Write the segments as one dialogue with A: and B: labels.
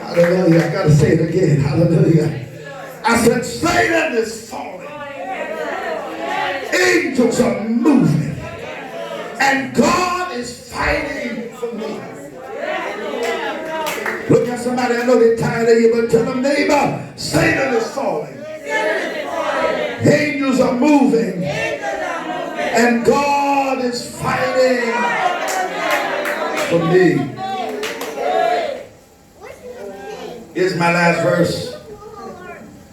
A: Hallelujah. I got to say it again. Hallelujah. I said, Satan is falling. Angels are moving. And God is fighting for me. Look at somebody, I know they're tired of you, but tell them, neighbor, Satan is falling. Angels are moving. And God is fighting for me. Here's my last verse.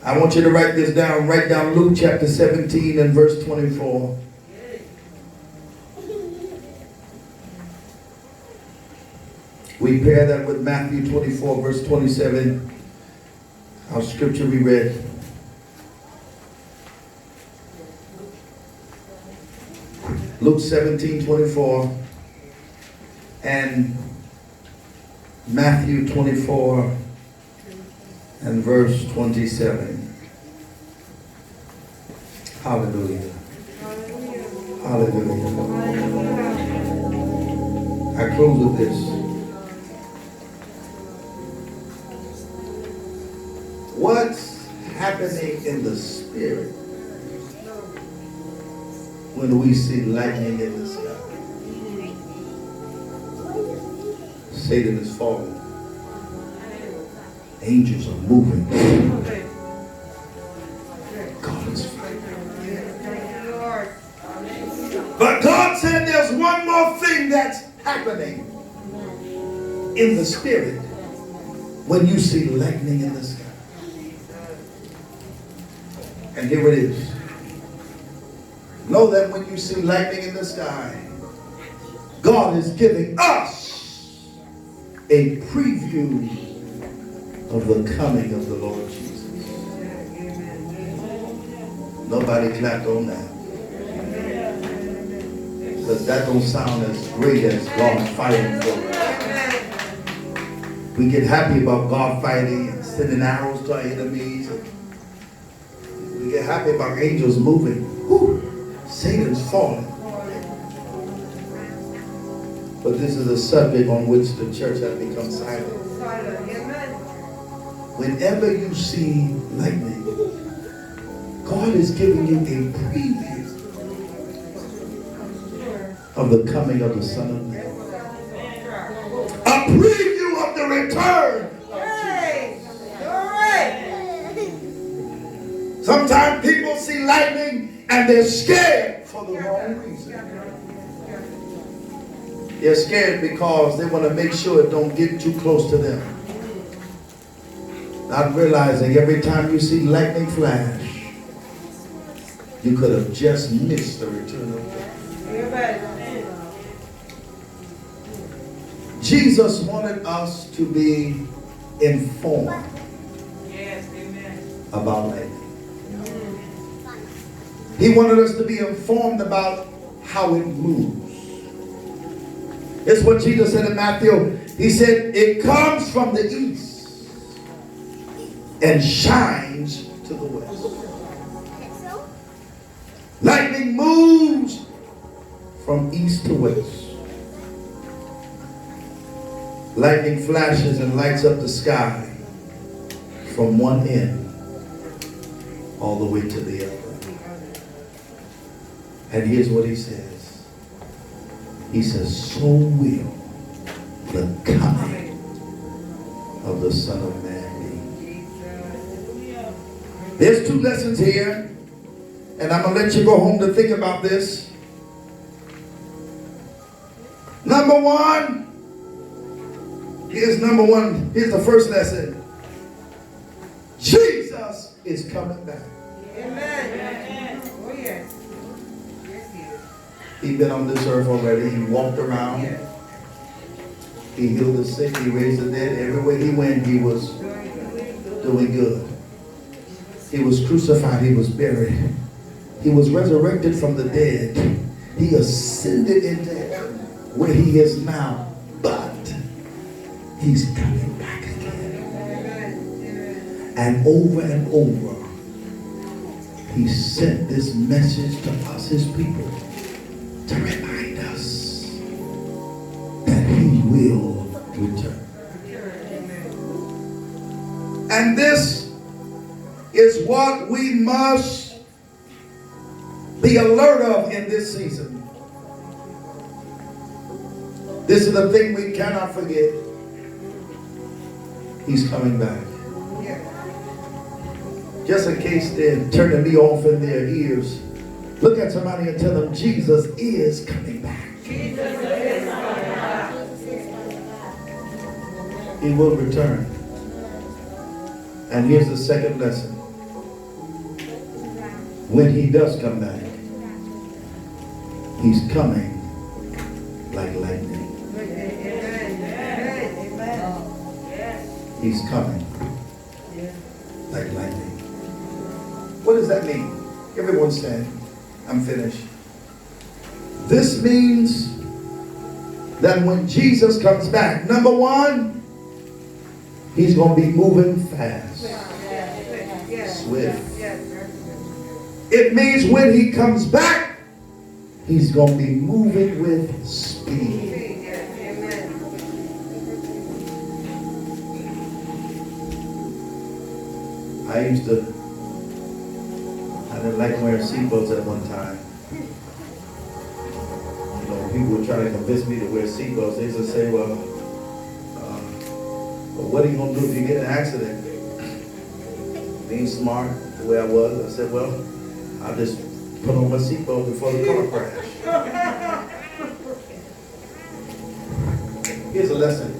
A: I want you to write this down. Write down Luke chapter 17 and verse 24. We pair that with Matthew 24 verse 27. Our scripture we read. Luke 17:24 and Matthew 24 and verse 27. Hallelujah. Hallelujah. I close with this. What's happening in the spirit when we see lightning in the sky? Satan is falling. Angels are moving. God is fighting. But God said there's one more thing that's happening in the spirit when you see lightning in the sky. And here it is. Know that when you see lightning in the sky, God is giving us a preview of the coming of the Lord Jesus. Nobody clapped on that. Because that don't sound as great as God fighting for us. We get happy about God fighting and sending arrows to our enemies. We get happy about angels moving. Whew, Satan's falling. But this is a subject on which the church has become silent. Whenever you see lightning, God is giving you a preview of the coming of the Son of Man. A preview of the return of Jesus. Sometimes people see lightning and they're scared for the wrong reason. They're scared because they want to make sure it don't get too close to them. Not realizing every time you see lightning flash, you could have just missed the return of God. Jesus wanted us to be informed about lightning. He wanted us to be informed about how it moves. It's what Jesus said in Matthew. He said, it comes from the east and shines to the west. Lightning moves from east to west. Lightning flashes and lights up the sky from one end all the way to the other. And here's what he says. He says, so will the coming of the Son of Man be. There's two lessons here, and I'm going to let you go home to think about this. Number one, here's the first lesson. Jesus is coming back. Amen. Oh, yes. He's been on this earth already. He walked around. He healed the sick. He raised the dead. Everywhere he went, he was doing good. He was crucified. He was buried. He was resurrected from the dead. He ascended into heaven where he is now. But he's coming back again. And over, he sent this message to us, his people, to remind us that he will return. And this is what we must be alert of in this season. This is the thing we cannot forget. He's coming back. Just in case they're turning me off in their ears, look at somebody and tell them Jesus is coming back. Jesus is coming back. He will return. And here's the second lesson. When he does come back, he's coming like lightning. He's coming like lightning. What does that mean? Everyone stand. I'm finished. This means that when Jesus comes back, number one, he's going to be moving fast, swift. It means when he comes back, he's going to be moving with speed. I didn't like wearing seatbelts at one time. You know, people were trying to convince me to wear seatbelts. They used to say, well, what are you going to do if you get in an accident? Being smart, the way I was, I said, well, I'll just put on my seatbelt before the car crash. Here's a lesson.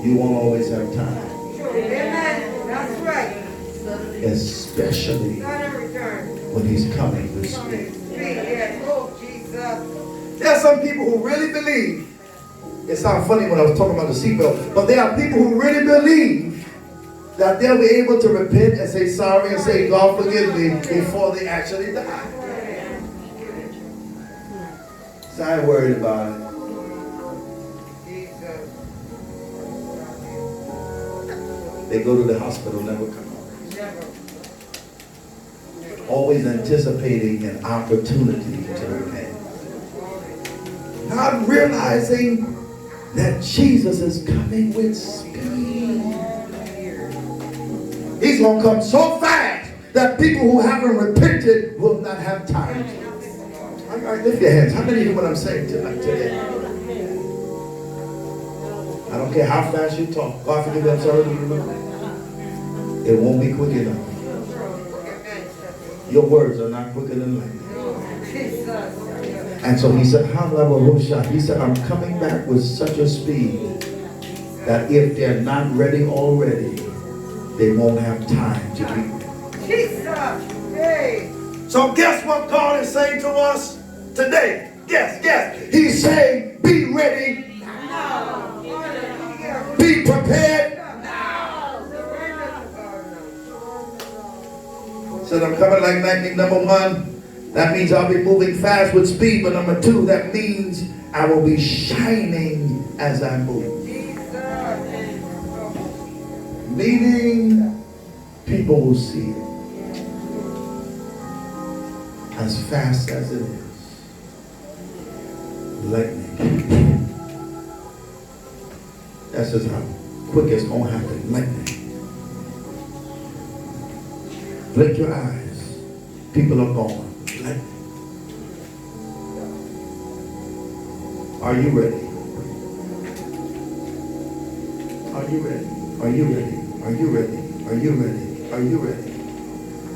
A: You won't always have time. Amen. That's right. Especially when he's coming with speed. There are some people who really believe. It sounds funny when I was talking about the seatbelt, but there are people who really believe that they'll be able to repent and say sorry and say, God forgive me, before they actually die. So I ain't worried about it. They go to the hospital, never come out. Always anticipating an opportunity to repent. Not realizing that Jesus is coming with speed. He's going to come so fast that people who haven't repented will not have time. All right, lift your hands. How many of you know what I'm saying tonight today? I don't care how fast you talk. God forgive me, I'm sorry to remember. It won't be quick enough. Your words are not quicker than lightning. And so he said, he said, I'm coming back with such a speed that if they're not ready already, they won't have time to be ready. So guess what God is saying to us today? Yes. He's saying, be ready now. Be prepared now. Said, I'm coming like lightning, number one. That means I'll be moving fast with speed. But number two, that means I will be shining as I move. Meaning people will see it as fast as it is. Lightning. That's just how quick it's going to happen. Lightning. Blink your eyes. People are gone. Lightning. Are you ready? Are you ready? Are you ready? Are you ready? Are you ready? Are you ready?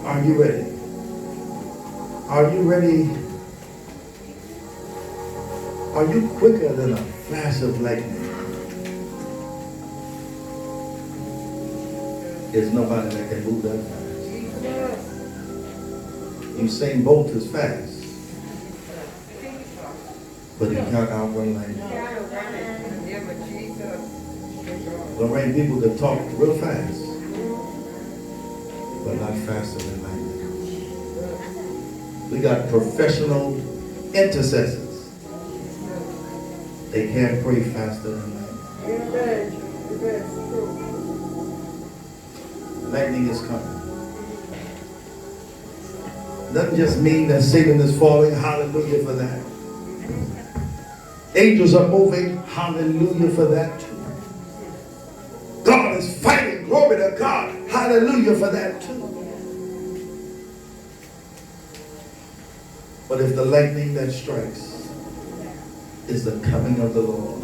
A: Are you ready? Are you ready? Are you quicker than a flash of lightning? There's nobody that can move that fast. Usain Bolt is fast, but he can't outrun lightning. Lorraine, people that talk real fast, but not faster than lightning. We got professional intercessors. They can't pray faster than lightning. Lightning is coming. Doesn't just mean that Satan is falling. Hallelujah for that. Angels are moving. Hallelujah for that too. God is fighting. Glory Glory to God. Hallelujah for that too. But if the lightning that strikes is the coming of the Lord,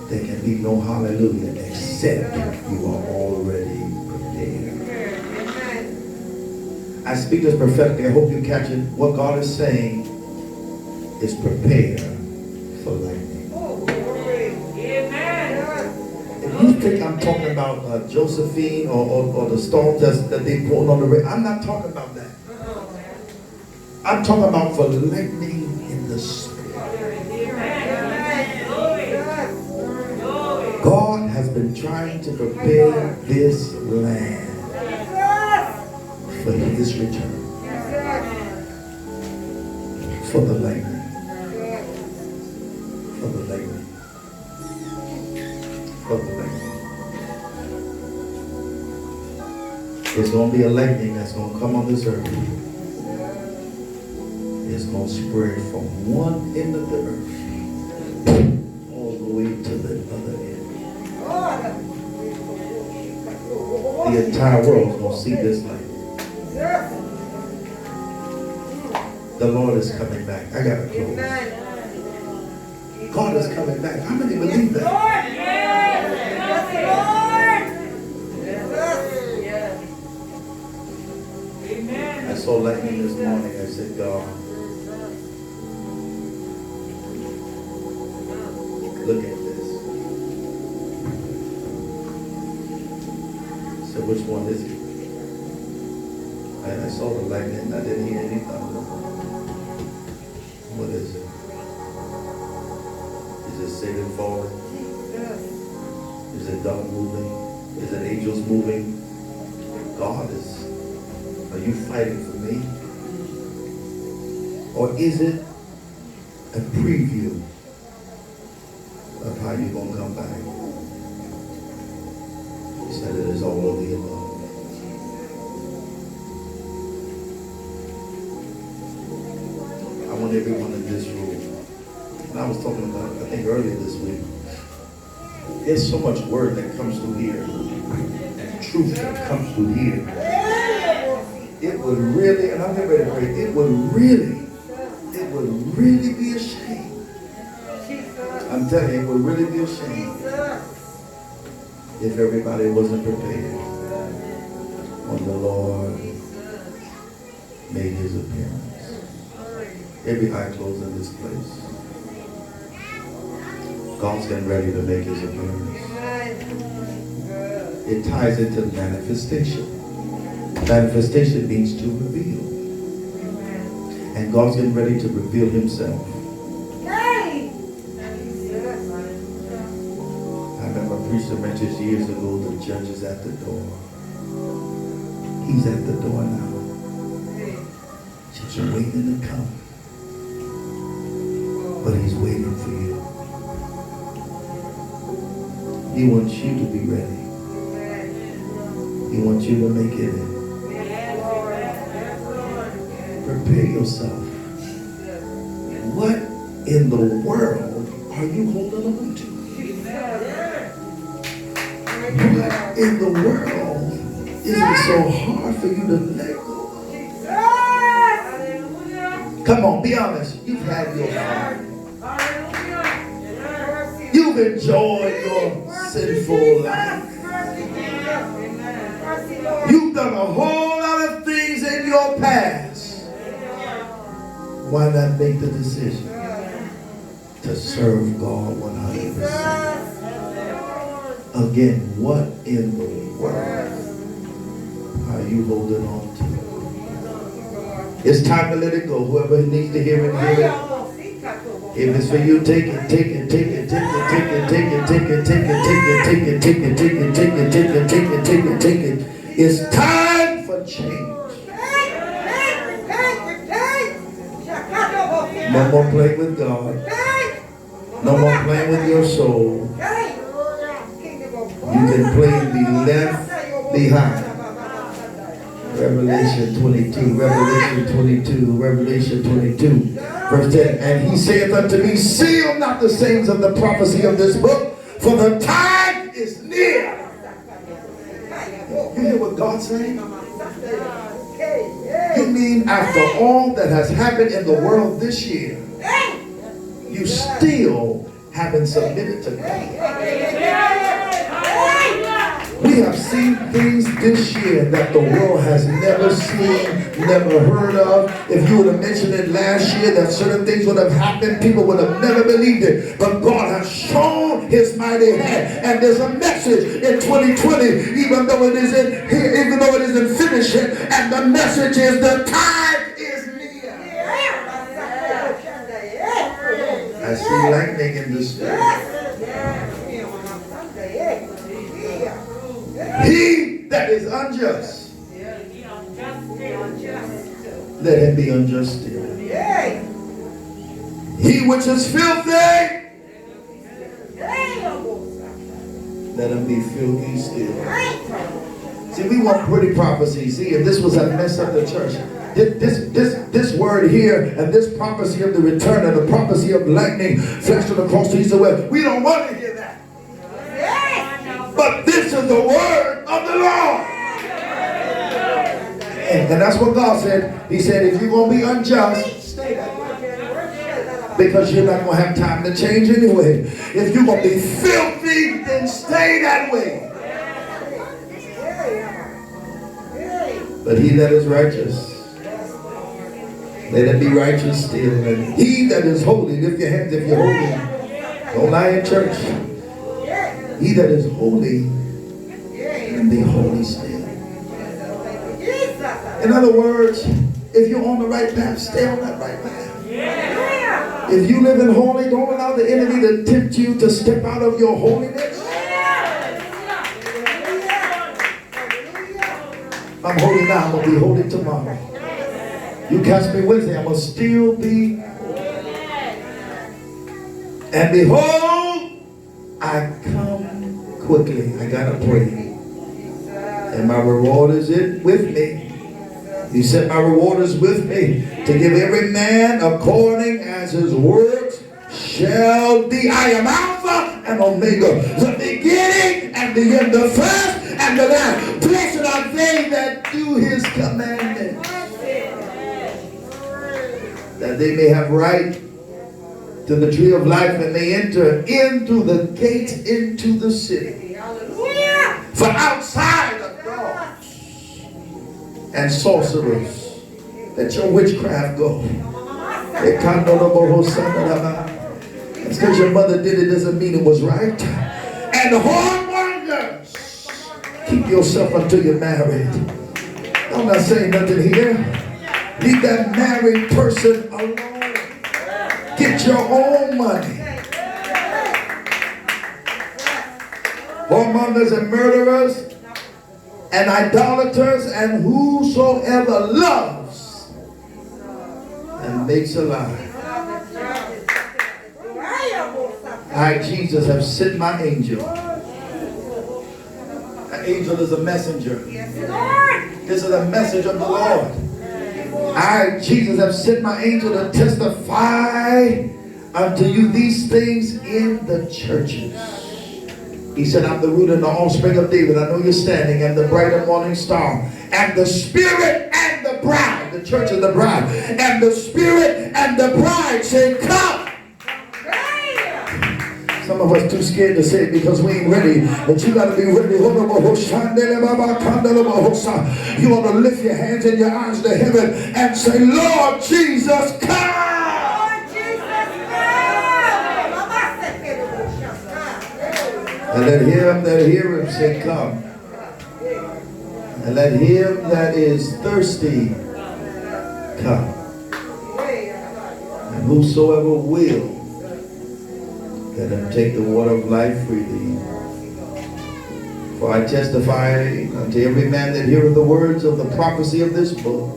A: there can be no hallelujah except you are already prepared. I speak this prophetically. I hope you catch it. What God is saying is prepare for lightning. If you think I'm talking about Josephine or the storms that they pulled on the river, I'm not talking about that. I'm talking about for lightning in the spirit. God has been trying to prepare this land for his return. For the lightning. For the lightning. For the lightning. There's going to be a lightning that's going to come on this earth. It's going to spread from one end of the earth all the way to the other end. The entire world is going to see this light. The Lord is coming back. I got to close. God is coming back. How many believe that? I saw lightning this morning. I said, God, look at this. So which one is it? I saw the lightning. I didn't hear any thunder. What is it? Is it Satan falling? Is it God moving? Is it angels moving? God is. Are you fighting for me? Or is it a preview of how you're going to come back? He said it is all of the above. I want everyone in this room, and I was talking about, I think earlier this week, there's so much word that comes through here, and truth that comes through here. It would really, and I'm getting ready to pray, it would really be a shame. I'm telling you, it would really be a shame if everybody wasn't prepared when the Lord made his appearance. Every eye closed in this place. God's getting ready to make his appearance. It ties into manifestation. Manifestation means to reveal. And God's getting ready to reveal himself. I remember a preacher mentioned years ago, the judge is at the door. He's at the door now. Just waiting to come. But he's waiting for you. He wants you to be ready. He wants you to make it in. Prepare yourself. What in the world are you holding on to? What in the world is it so hard for you to let go? Come on, be honest. You've had your fun. You've enjoyed your sinful life. You've done a whole lot of things in your past. Why not make the decision to serve God 100%? Again, what in the world are you holding on to? It's time to let it go. Whoever needs to hear it, hear it. If it's for you, take it, take it, take it, take it, take it, take it, take it, take it, take it, take it, take it, take it, take it, take it, take it, take it, take it. It's time for change. No more playing with God. No more playing with your soul. You can play and be left behind. Revelation 22, Revelation 22, Revelation 22, verse 10. And he saith unto me, seal not the sayings of the prophecy of this book, for the time is near. You hear what God's saying? You mean after all that has happened in the world this year, you still haven't submitted to God? We have seen things this year that the world has never seen, never heard of. If you would have mentioned it last year that certain things would have happened, people would have never believed it. But God has shown his mighty hand. And there's a message in 2020, even though it isn't finished yet. And the message is the time is near. I see lightning in the spirit. He that is unjust, let him be unjust still. He which is filthy, let him be filthy still. See, we want pretty prophecies. See, if this was a mess up the church, this word here and this prophecy of the return and the prophecy of lightning flashed across the east and west, we don't want to hear that. But this is the word of the Lord. And that's what God said. He said, if you're going to be unjust, stay that way. Because you're not going to have time to change anyway. If you're going to be filthy, then stay that way. But he that is righteous, let him be righteous still. And he that is holy, lift your hands if you're holy. Don't lie in church. He that is holy, and be holy still. In other words, if you're on the right path, stay on that right path. If you live in holy, don't allow the enemy to tempt you to step out of your holiness. I'm holy now, I'm going to be holy tomorrow. You catch me Wednesday, I'm going to still be holy. And behold, I come quickly. I gotta pray. And my reward is with me. He said my reward is with me to give every man according as his works shall be. I am Alpha and Omega, the beginning and the end, the first and the last. Blessed are they that do his commandments, that they may have right to the tree of life and may enter into the gates into the city. Hallelujah. For outside of dogs and sorcerers, let your witchcraft go. It's because your mother did it doesn't mean it was right. And whoremongers, keep yourself until you're married. I'm not saying nothing here. Leave that married person alone. Get your own money. Whoremongers and murderers and idolaters and whosoever loves and makes a lie. I, Jesus, have sent my angel. An angel is a messenger. This is a message of the Lord. I, Jesus, have sent my angel to testify unto you these things in the churches. He said, I'm the root and the offspring of David. I know you're standing, and the bright and morning star. And the Spirit and the bride. The church is the bride. And the Spirit and the bride say, come. Some of us too scared to say it because we ain't ready. But you got to be ready. You want to lift your hands and your eyes to heaven and say, Lord Jesus, come. Lord Jesus, come. And let him that heareth say, come. And let him that is thirsty come. And whosoever will, let him take the water of life freely. For I testify unto every man that heareth the words of the prophecy of this book.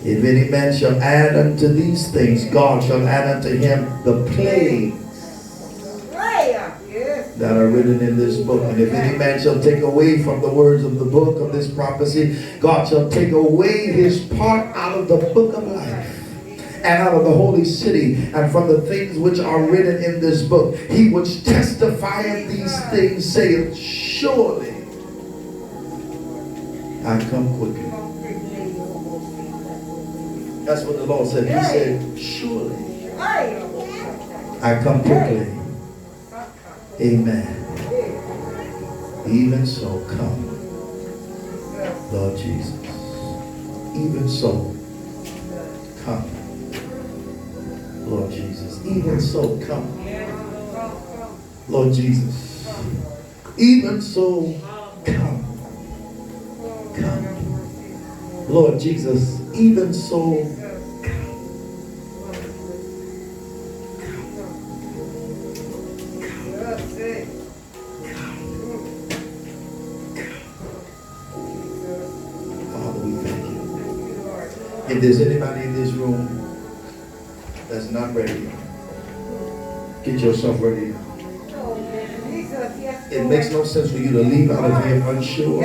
A: If any man shall add unto these things, God shall add unto him the plagues that are written in this book. And if any man shall take away from the words of the book of this prophecy, God shall take away his part out of the book of life, and out of the holy city, and from the things which are written in this book. He which testifieth these things saith, surely I come quickly. That's what the Lord said. He said, surely I come quickly. Amen. Even so, come, Lord Jesus. Even so, come, Lord Jesus. Even so, come, Lord Jesus. Even so, come, come, Lord Jesus. Even so, if there's anybody in this room that's not ready, get yourself ready. It makes no sense for you to leave out of here unsure.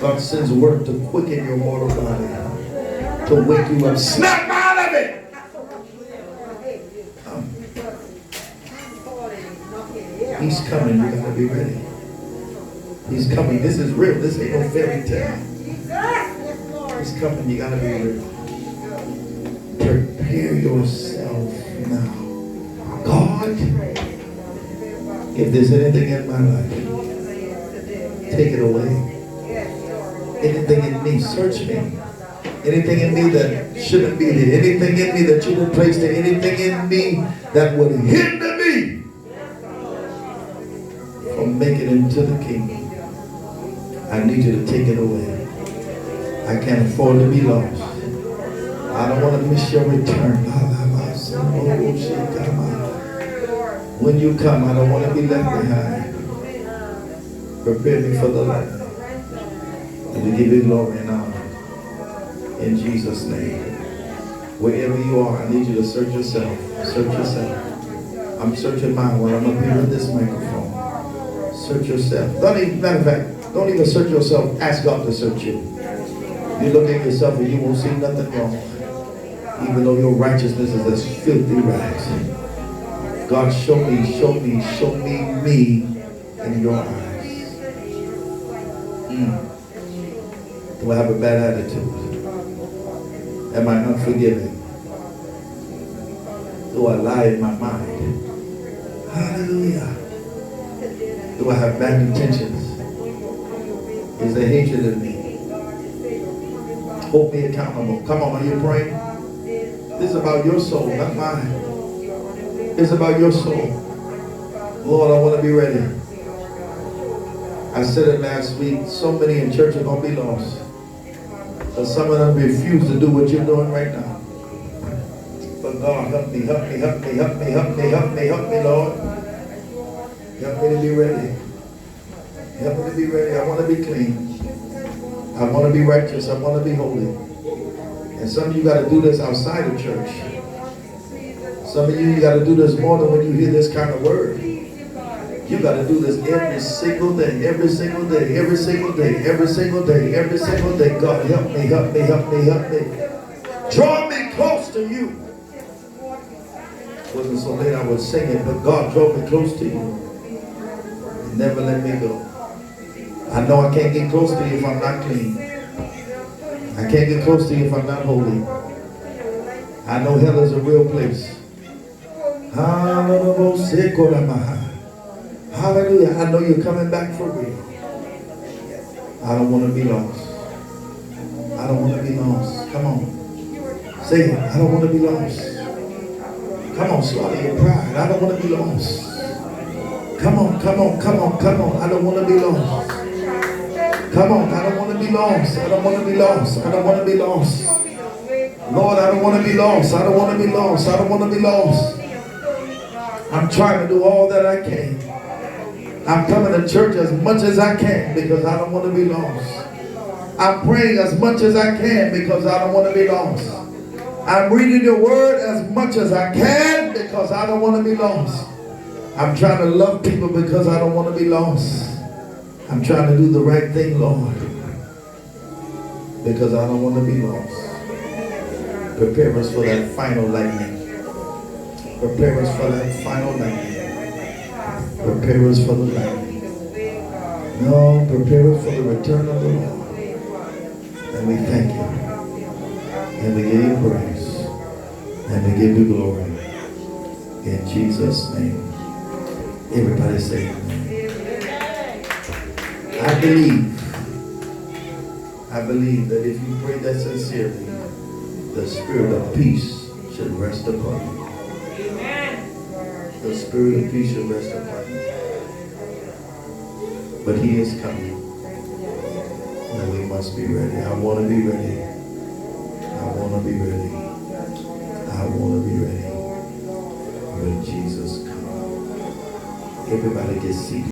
A: God sends work to quicken your mortal body, to wake you up. Snap out of it! He's coming. You gotta be ready. He's coming. This is real. This ain't no fairy tale. He's coming. You gotta be ready. Prepare yourself now. God, if there's anything in my life, take it away. Anything in me, search me. Anything in me that shouldn't be there. Anything in me that you didn't place there. Anything in me that would hinder me from making it into the kingdom. I need you to take it away. I can't afford to be lost. I don't want to miss your return. When you come, I don't want to be left behind. Prepare me for the light. And we give you glory and honor. In Jesus' name. Wherever you are, I need you to search yourself. Search yourself. I'm searching mine when I'm up here with this microphone. Search yourself. Matter of fact, don't even search yourself. Ask God to search you. You look at yourself and you won't see nothing wrong. Even though your righteousness is as filthy rags. God, show me me in your eyes. Do I have a bad attitude? Am I unforgiving? Do I lie in my mind? Hallelujah. Do I have bad intentions? Is there hatred in me? Hold me accountable. Come on, are you praying? This is about your soul, not mine. It's about your soul. Lord, I want to be ready. I said it last week. So many in church are going to be lost. But some of them refuse to do what you're doing right now. But God, help me, help me, help me, help me, help me, help me, help me, Lord. Help me to be ready. Help me to be ready. I want to be clean. I want to be righteous. I want to be holy. And some of you got to do this outside of church. Some of you got to do this more than when you hear this kind of word. You got to do this every single day, every single day, every single day, every single day, every single day. God, help me, help me, help me, help me. Draw me close to you. It wasn't so late I was singing, but God draw me close to you. And never let me go. I know I can't get close to you if I'm not clean. I can't get close to you if I'm not holy. I know hell is a real place. Hallelujah. I know you're coming back for real. I don't want to be lost. I don't want to be lost. Come on. Say it. I don't want to be lost. Come on, swallow your pride. I don't want to be lost. Come on, come on, come on, come on. I don't want to be lost. Come on, I don't want to be lost. I don't want to be lost. I don't want to be lost. Lord, I don't want to be lost. I don't want to be lost. I don't want to be lost. I'm trying to do all that I can. I'm coming to church as much as I can because I don't want to be lost. I'm praying as much as I can because I don't want to be lost. I'm reading your word as much as I can because I don't want to be lost. I'm trying to love people because I don't want to be lost. I'm trying to do the right thing, Lord, because I don't want to be lost. Prepare us for that final lightning. Prepare us for that final lightning. Prepare us for the lightning. No, prepare us for the return of the Lord. And we thank you. And we give you praise. And we give you glory. In Jesus' name. Everybody say amen. I believe that if you pray that sincerely, the spirit of peace should rest upon you. The spirit of peace should rest upon you. But he is coming. And we must be ready. I want to be ready. I want to be ready. I want to be ready when Jesus comes. Everybody get seated.